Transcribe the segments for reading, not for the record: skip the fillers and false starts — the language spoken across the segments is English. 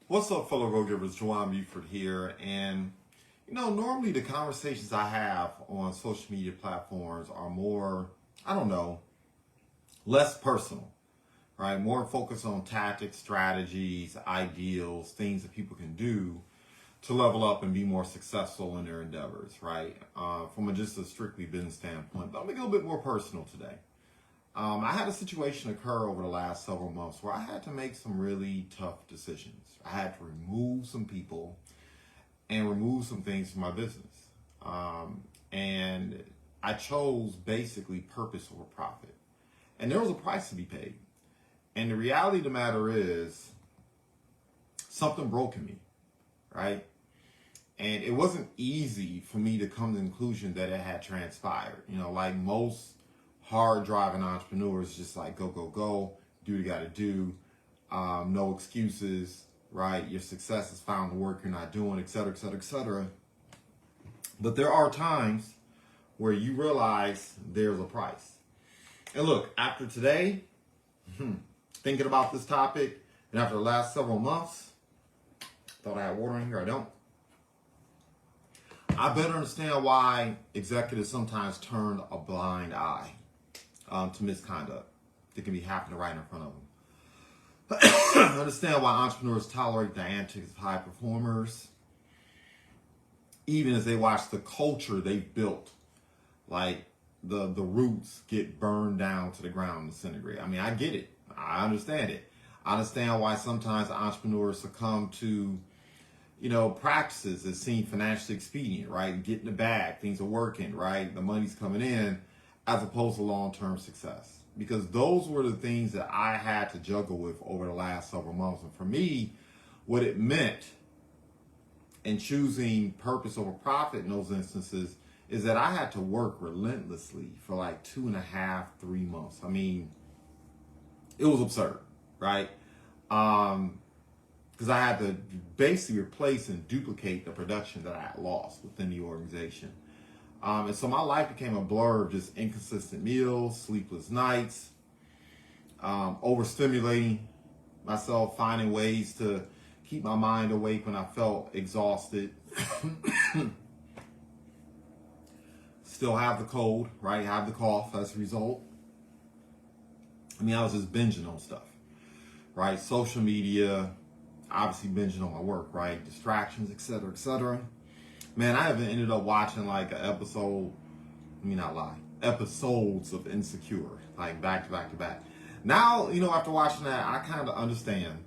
What's up, fellow go-givers? JUJUAN here. And, normally the conversations I have on social media platforms are more, less personal, right? More focused on tactics, strategies, ideals, things that people can do to level up and be more successful in their endeavors, right? From just a strictly business standpoint. But I'm going to go a bit more personal today. I had a situation occur over the last several months where I had to make some really tough decisions. I had to remove some people and remove some things from my business. And I chose basically purpose over profit. And there was a price to be paid. And the reality of the matter is something broke in me, right? And it wasn't easy for me to come to the conclusion that it had transpired. Like most hard driving entrepreneurs, just like go, go, go, do what you got to do, no excuses, right? Your success is found in the work you're not doing, et cetera, et cetera, et cetera. But there are times where you realize there's a price. And look, after today, thinking about this topic, and after the last several months, thought I had water in here, I don't. I better understand why executives sometimes turn a blind eye to misconduct that can be happening right in front of them. I understand why entrepreneurs tolerate the antics of high performers, even as they watch the culture they've built, like the roots get burned down to the ground and disintegrate. I mean, I get it. I understand it. I understand why sometimes entrepreneurs succumb to practices that seem financially expedient, right? Getting the bag, things are working, right? The money's coming in, as opposed to long-term success. Because those were the things that I had to juggle with over the last several months. And for me, what it meant in choosing purpose over profit in those instances is that I had to work relentlessly for like 2.5, 3 months. I mean, it was absurd, right? Because I had to basically replace and duplicate the production that I had lost within the organization. And so my life became a blur of just inconsistent meals, sleepless nights, overstimulating myself, finding ways to keep my mind awake when I felt exhausted. Still have the cold, right? Have the cough as a result. I mean, I was just binging on stuff, right? Social media, obviously binging on my work, right? Distractions, et cetera, et cetera. Man, I haven't ended up watching like an episode, let me not lie, episodes of Insecure, like back to back to back. Now, after watching that, I kind of understand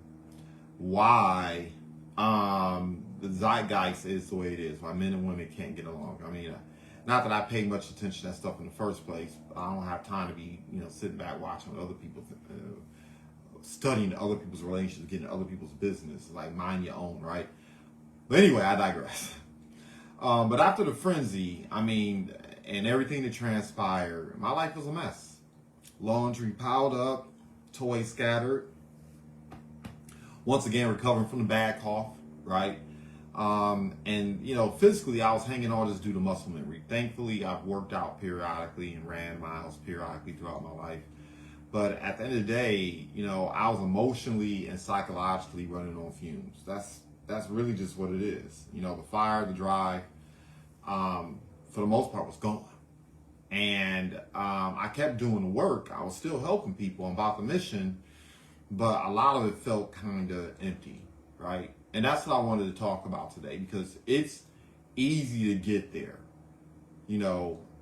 why the zeitgeist is the way it is, why men and women can't get along. I mean, not that I pay much attention to that stuff in the first place. I don't have time to be, sitting back watching other people, studying other people's relationships, getting other people's business, like mind your own, right? But anyway, I digress. But after the frenzy, and everything that transpired, my life was a mess. Laundry piled up, toys scattered. Once again, recovering from the bad cough, right? And physically, I was hanging on just due to muscle memory. Thankfully, I've worked out periodically and ran miles periodically throughout my life. But at the end of the day, I was emotionally and psychologically running on fumes. That's really just what it is. The fire, the drive, for the most part was gone. And I kept doing the work. I was still helping people about the mission, but a lot of it felt kind of empty, right? And that's what I wanted to talk about today, because it's easy to get there.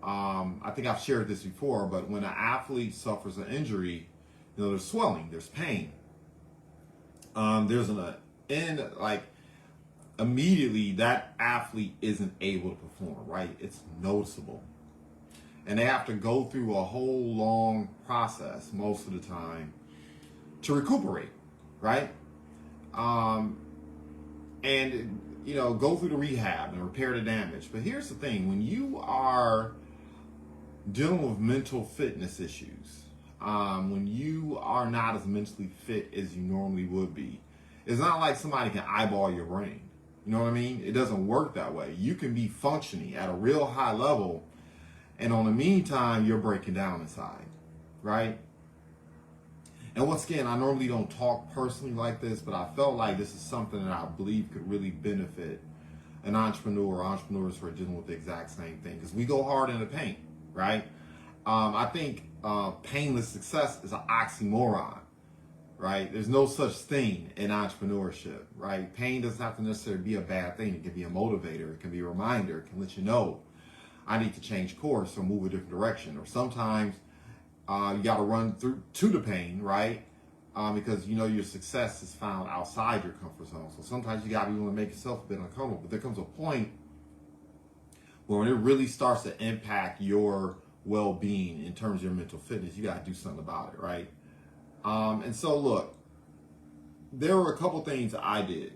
I think I've shared this before, but when an athlete suffers an injury, there's swelling, there's pain. There's an end, like, immediately that athlete isn't able to perform, right? It's noticeable. And they have to go through a whole long process most of the time to recuperate, right? And go through the rehab and repair the damage. But here's the thing, when you are dealing with mental fitness issues, when you are not as mentally fit as you normally would be, it's not like somebody can eyeball your brain. You know what I mean? It doesn't work that way. You can be functioning at a real high level, and on the meantime, you're breaking down inside, right? And once again, I normally don't talk personally like this, but I felt like this is something that I believe could really benefit an entrepreneur or entrepreneurs who are dealing with the exact same thing. Because we go hard in the paint, right? I think painless success is an oxymoron, right? There's no such thing in entrepreneurship, right? Pain doesn't have to necessarily be a bad thing. It can be a motivator. It can be a reminder. It can let you know I need to change course or move a different direction. Or sometimes you got to run through to the pain, right? Because you know your success is found outside your comfort zone. So sometimes you got to be willing to make yourself a bit uncomfortable. But there comes a point where when it really starts to impact your well-being in terms of your mental fitness, you got to do something about it, right? And so look, there were a couple things I did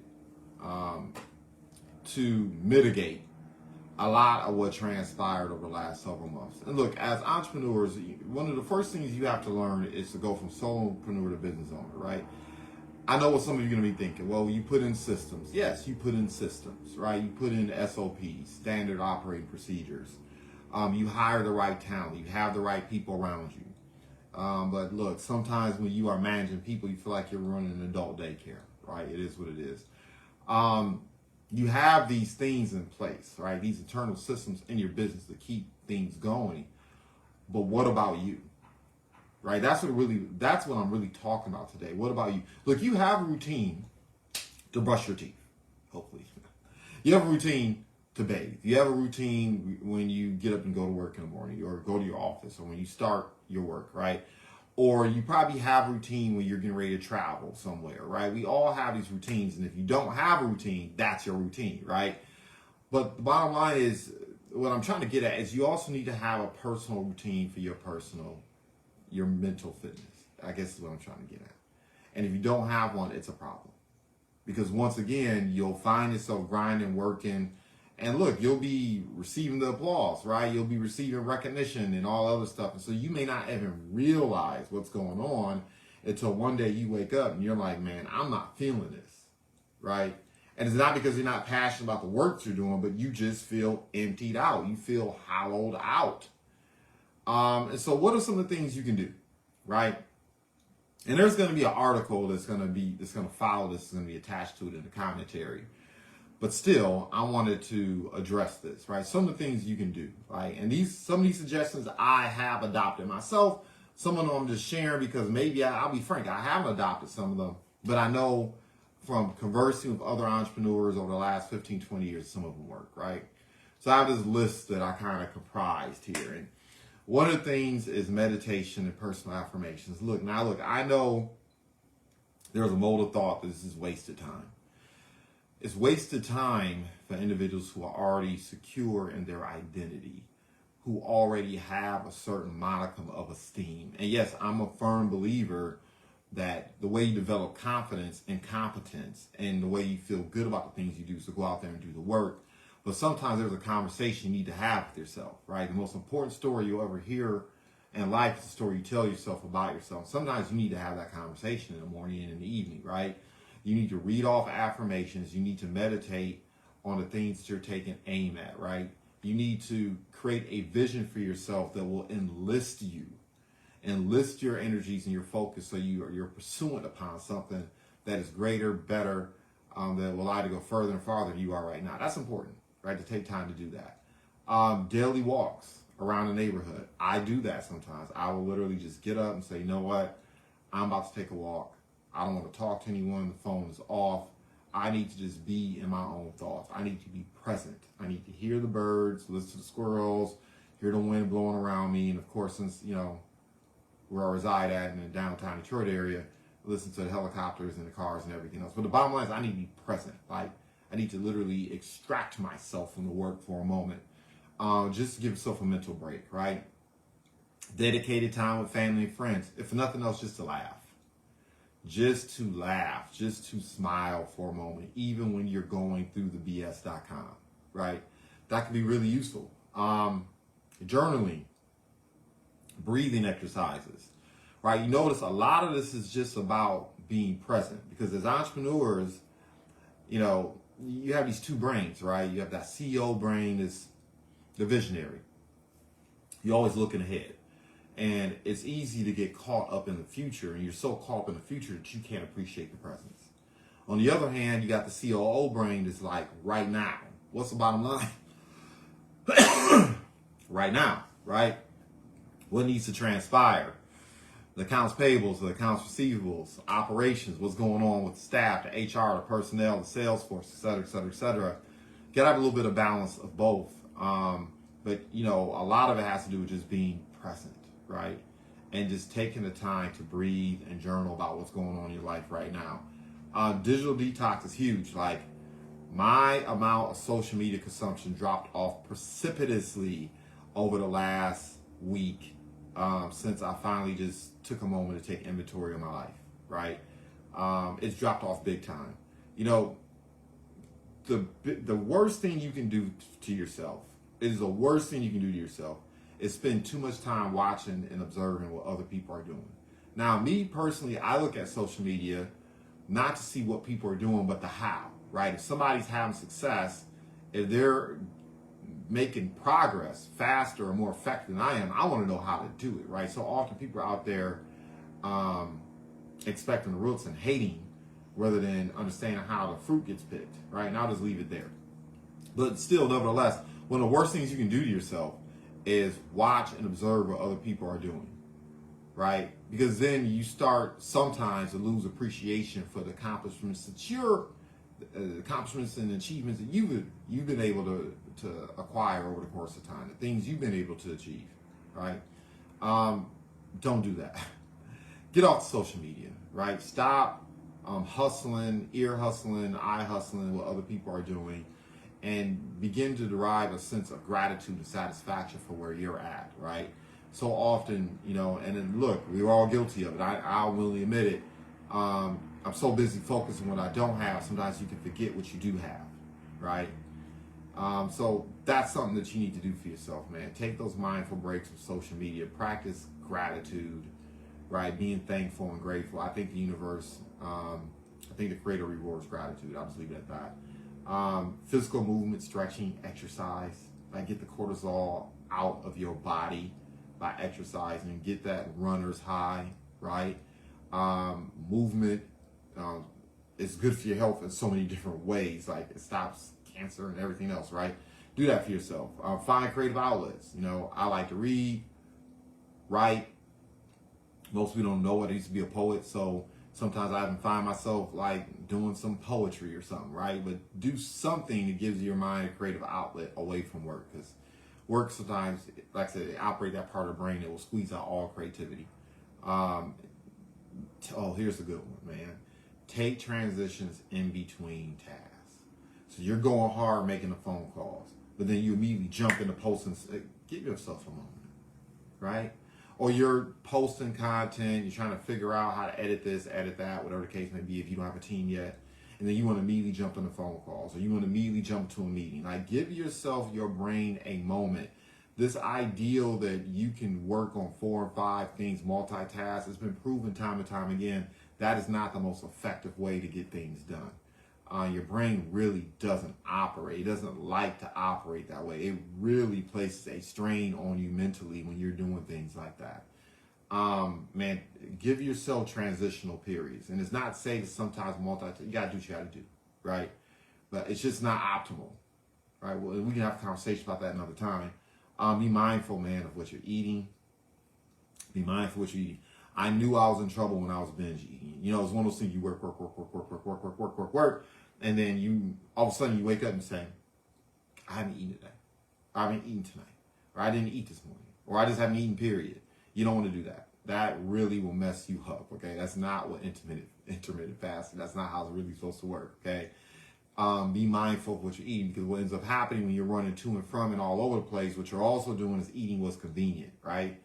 to mitigate a lot of what transpired over the last several months. And look, as entrepreneurs, one of the first things you have to learn is to go from solopreneur to business owner, right? I know what some of you are going to be thinking. Well, you put in systems. Yes, you put in systems, right? You put in SOPs, standard operating procedures. You hire the right talent. You have the right people around you. But look, sometimes when you are managing people, you feel like you're running an adult daycare, right? It is what it is. You have these things in place, right? These internal systems in your business to keep things going. But what about you? Right? That's what I'm really talking about today. What about you? Look, you have a routine to brush your teeth, hopefully. You have a routine to bathe. You have a routine when you get up and go to work in the morning or go to your office or when you start your work, right? Or you probably have a routine when you're getting ready to travel somewhere, right? We all have these routines, and if you don't have a routine, that's your routine, right? But the bottom line is, what I'm trying to get at is you also need to have a personal routine for your mental fitness. I guess is what I'm trying to get at. And if you don't have one, it's a problem. Because once again, you'll find yourself grinding, working, and look, you'll be receiving the applause, right? You'll be receiving recognition and all other stuff. And so you may not even realize what's going on until one day you wake up and you're like, man, I'm not feeling this, right? And it's not because you're not passionate about the work you're doing, but you just feel emptied out. You feel hollowed out. And so what are some of the things you can do, right? And there's going to be an article that's going to follow this, is going to be attached to it in the commentary. But still, I wanted to address this, right? Some of the things you can do, right? And some of these suggestions I have adopted myself. Some of them I'm just sharing because maybe I'll be frank, I haven't adopted some of them, but I know from conversing with other entrepreneurs over the last 15, 20 years, some of them work, right? So I have this list that I kind of comprised here. And one of the things is meditation and personal affirmations. Look, I know there's a mode of thought that this is wasted time. It's wasted time for individuals who are already secure in their identity, who already have a certain modicum of esteem. And yes, I'm a firm believer that the way you develop confidence and competence and the way you feel good about the things you do is to go out there and do the work. But sometimes there's a conversation you need to have with yourself, right? The most important story you'll ever hear in life is the story you tell yourself about yourself. Sometimes you need to have that conversation in the morning and in the evening, right? You need to read off affirmations. You need to meditate on the things that you're taking aim at, right? You need to create a vision for yourself that will enlist your energies and your focus so you're pursuing upon something that is greater, better, that will allow you to go further and farther than you are right now. That's important, right? To take time to do that. Daily walks around the neighborhood. I do that sometimes. I will literally just get up and say, you know what? I'm about to take a walk. I don't want to talk to anyone. The phone is off. I need to just be in my own thoughts. I need to be present. I need to hear the birds, listen to the squirrels, hear the wind blowing around me. And of course, since, where I reside at in the downtown Detroit area, listen to the helicopters and the cars and everything else. But the bottom line is I need to be present. Like, I need to literally extract myself from the work for a moment. Just to give yourself a mental break, right? Dedicated time with family and friends. If for nothing else, just to laugh. Just to laugh, just to smile for a moment, even when you're going through the BS.com, right? That can be really useful. Journaling, breathing exercises, right? You notice a lot of this is just about being present because as entrepreneurs, you have these two brains, right? You have that CEO brain, is the visionary. You're always looking ahead. And it's easy to get caught up in the future, and you're so caught up in the future that you can't appreciate the presence. On the other hand, you got the COO brain that's like, right now. What's the bottom line? Right now, right? What needs to transpire? The accounts payables, the accounts receivables, operations, what's going on with the staff, the HR, the personnel, the sales force, et cetera, et cetera, et cetera. Get out a little bit of balance of both. But, you know, a lot of it has to do with just being present, right? And just taking the time to breathe and journal about what's going on in your life right now. Digital detox is huge. Like, my amount of social media consumption dropped off precipitously over the last week, since I finally just took a moment to take inventory of my life, right? It's dropped off big time. You know, the worst thing you can do to yourself, is the worst thing you can do to yourself, is spend too much time watching and observing what other people are doing. Now, me personally, I look at social media not to see what people are doing, but the how, right? If somebody's having success, if they're making progress faster or more effective than I am, I want to know how to do it, right? So often people are out there expecting the roots and hating rather than understanding how the fruit gets picked, right? And I'll just leave it there. But still, nevertheless, one of the worst things you can do to yourself is watch and observe what other people are doing, right? Because then you start sometimes to lose appreciation for the accomplishments that accomplishments and achievements that you've been able to acquire over the course of time, the things you've been able to achieve, right? Don't do that. Get off social media, right? Stop hustling, ear hustling, eye hustling, what other people are doing, and begin to derive a sense of gratitude and satisfaction for where you're at, right? So often, you know, and then look, we're all guilty of it. I'll willingly admit it. I'm so busy focusing on what I don't have, sometimes you can forget what you do have, right? So that's something that you need to do for yourself, man. Take those mindful breaks from social media. Practice gratitude, right? Being thankful and grateful. I think the universe, I think the creator rewards gratitude. I'll just leave it at that. Physical movement, stretching, exercise. Like, get the cortisol out of your body by exercising. Get that runner's high, right? Movement is good for your health in so many different ways. Like, it stops cancer and everything else, right? Do that for yourself. Find creative outlets. You know, I like to read, write. Most people don't know I used to be a poet, so sometimes I even find myself like doing some poetry or something, right? But do something that gives your mind a creative outlet away from work, because work sometimes, like I said, it operates that part of the brain that will squeeze out all creativity. Here's a good one, man. Take transitions in between tasks. So you're going hard making the phone calls, but then you immediately jump into posting. Give yourself a moment, right? Or you're posting content, you're trying to figure out how to edit this, edit that, whatever the case may be if you don't have a team yet. And then you want to immediately jump on the phone calls, or you want to immediately jump to a meeting. Like, give yourself, your brain, a moment. This ideal that you can work on 4 and 5 things, multitask, has been proven time and time again. That is not the most effective way to get things done. Your brain really doesn't operate. It doesn't like to operate that way. It really places a strain on you mentally when you're doing things like that. Man, give yourself transitional periods. And it's not saying that sometimes you got to do what you got to do, right? But it's just not optimal, right? Well, we can have a conversation about that another time. Be mindful, man, of what you're eating. Be mindful of what you're eating. I knew I was in trouble when I was binge eating. You know, it's one of those things you work, and then you all of a sudden you wake up and say, I haven't eaten today. I haven't eaten tonight. Or I didn't eat this morning. Or I just haven't eaten, period. You don't want to do that. That really will mess you up, okay? That's not what intermittent fasting, that's not how it's really supposed to work, okay? Be mindful of what you're eating, because what ends up happening when you're running to and from and all over the place, what you're also doing is eating what's convenient, right?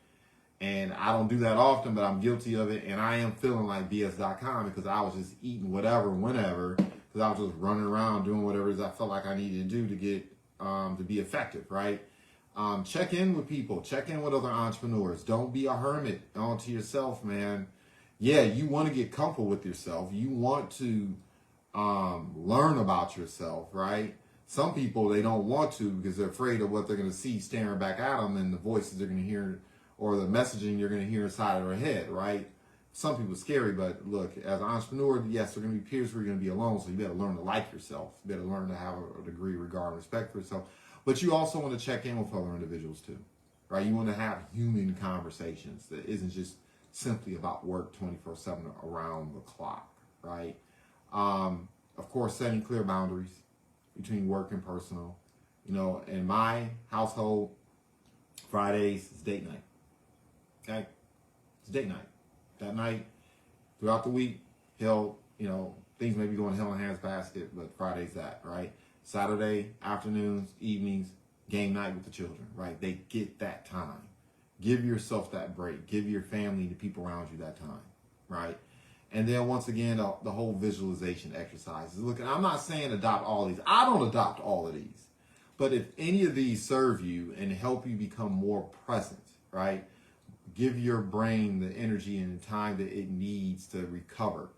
And I don't do that often, but I'm guilty of it. And I am feeling like BS.com because I was just eating whatever, whenever, because I was just running around doing whatever it is I felt like I needed to do to get to be effective, right? Check in with people. Check in with other entrepreneurs. Don't be a hermit onto yourself, man. Yeah, you want to get comfortable with yourself. You want to learn about yourself, right? Some people, they don't want to because they're afraid of what they're going to see staring back at them and the voices they're going to hear or the messaging you're going to hear inside of their head, right? Some people are scary, but look, as an entrepreneur, yes, there are going to be periods where you're going to be alone, so you better learn to like yourself. You better learn to have a degree of regard and respect for yourself. But you also want to check in with other individuals too, right? You want to have human conversations that isn't just simply about work 24/7 around the clock, right? Of course, setting clear boundaries between work and personal. You know, in my household, Fridays is date night. Okay? It's date night. That night, throughout the week, things may be going hell in a handbasket, but Friday's that, right? Saturday, afternoons, evenings, game night with the children, right? They get that time. Give yourself that break. Give your family and the people around you that time, right? And then once again, the whole visualization exercises. Look, I'm not saying adopt all of these. I don't adopt all of these. But if any of these serve you and help you become more present, right? Give your brain the energy and the time that it needs to recover,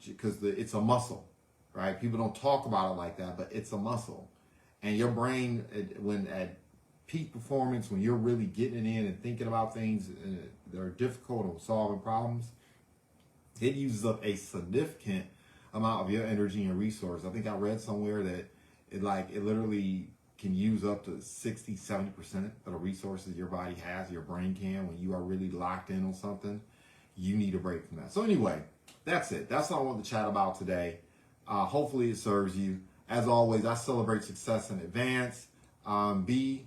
because it's a muscle, right? People don't talk about it like that, but it's a muscle. And your brain, when at peak performance, when you're really getting it in and thinking about things that are difficult or solving problems, it uses up a significant amount of your energy and resource. I think I read somewhere that it literally can use up to 60-70% of the resources your body has, your brain can, when you are really locked in on something. You need a break from that. So anyway, that's it. That's all I want to chat about today. Hopefully it serves you. As always, I celebrate success in advance. Continue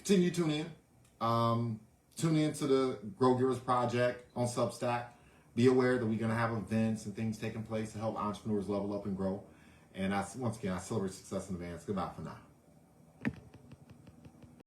to tune in. Tune in to the Grow Givers Project on Substack. Be aware that we're going to have events and things taking place to help entrepreneurs level up and grow. And once again, I celebrate success in advance. Goodbye for now.